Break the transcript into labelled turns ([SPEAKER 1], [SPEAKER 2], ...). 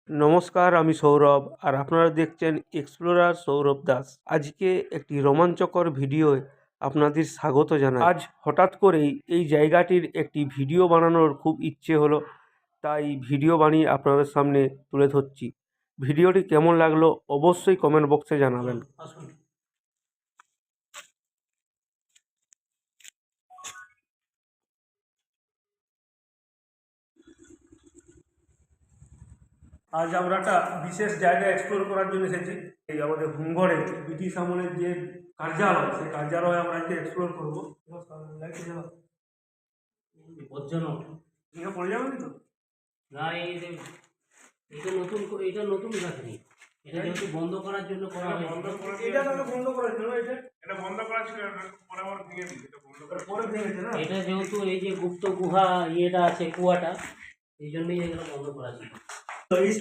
[SPEAKER 1] নমস্কার, আমি সৌরভ আর আপনারা দেখছেন এক্সপ্লোরার সৌরভ দাস। আজকে একটি রোমাঞ্চকর ভিডিওয় আপনাদের স্বাগত জানাই। আজ হঠাৎ করেই এই জায়গাটির একটি ভিডিও বানানোর খুব ইচ্ছে হলো, তাই ভিডিও বানিয়ে আপনাদের সামনে তুলে ধরছি। ভিডিওটি কেমন লাগলো অবশ্যই কমেন্ট বক্সে জানাবেন। আজ আমরা একটা বিশেষ জায়গা এক্সপ্লোর করার জন্য এসেছি। এই আমাদের হুমঘরে ব্রিটিশ আমলের যে কার্যালয়, সেই কার্যালয়ে আমরা আজকে এক্সপ্লোর করবো।
[SPEAKER 2] বিপজ্জনক
[SPEAKER 1] এটা পড়ে যাবে তো
[SPEAKER 2] না, এটা নতুন করে, এটা নতুন গাছ নেই, এটা যেহেতু বন্ধ করার জন্য করা হয়েছে।
[SPEAKER 1] এটা তাহলে বন্ধ করার জন্য
[SPEAKER 3] এটা বন্ধ করা ছিল, পরে আবার ভেঙে দিয়েছে, এটা বন্ধ করা
[SPEAKER 1] পরে ভেঙেছে না।
[SPEAKER 2] এটা যেহেতু এই যে গুপ্ত গুহা ইয়েটা আছে, কুয়াটা, এই জন্যই এগুলো বন্ধ করা ছিল।
[SPEAKER 1] তো এই